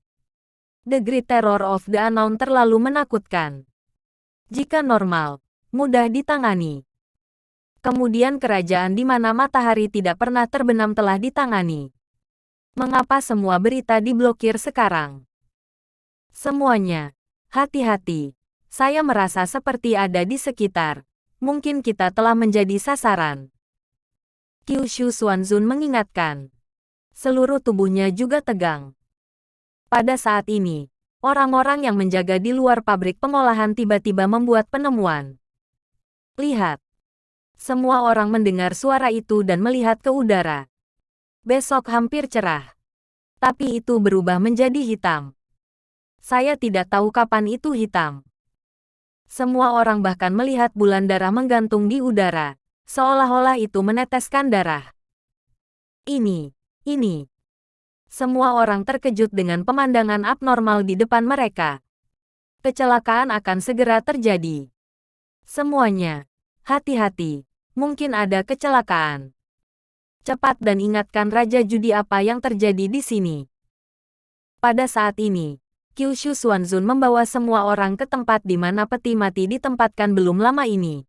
The Great Terror of the Unknown terlalu menakutkan. Jika normal, mudah ditangani. Kemudian kerajaan di mana matahari tidak pernah terbenam telah ditangani. Mengapa semua berita diblokir sekarang? Semuanya. Hati-hati. Saya merasa seperti ada di sekitar. Mungkin kita telah menjadi sasaran. Kyushu Xuanzun mengingatkan. Seluruh tubuhnya juga tegang. Pada saat ini, orang-orang yang menjaga di luar pabrik pengolahan tiba-tiba membuat penemuan. Lihat. Semua orang mendengar suara itu dan melihat ke udara. Besok hampir cerah. Tapi itu berubah menjadi hitam. Saya tidak tahu kapan itu hitam. Semua orang bahkan melihat bulan darah menggantung di udara, seolah-olah itu meneteskan darah. Ini. Semua orang terkejut dengan pemandangan abnormal di depan mereka. Kecelakaan akan segera terjadi. Semuanya. Hati-hati, mungkin ada kecelakaan. Cepat dan ingatkan Raja Judi apa yang terjadi di sini. Pada saat ini, Kyushu Xuanzun membawa semua orang ke tempat di mana peti mati ditempatkan belum lama ini.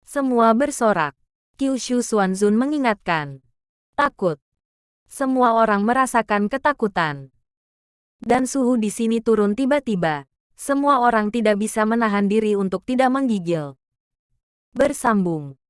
Semua bersorak. Kyushu Xuanzun mengingatkan. Takut. Semua orang merasakan ketakutan. Dan suhu di sini turun tiba-tiba. Semua orang tidak bisa menahan diri untuk tidak menggigil. Bersambung.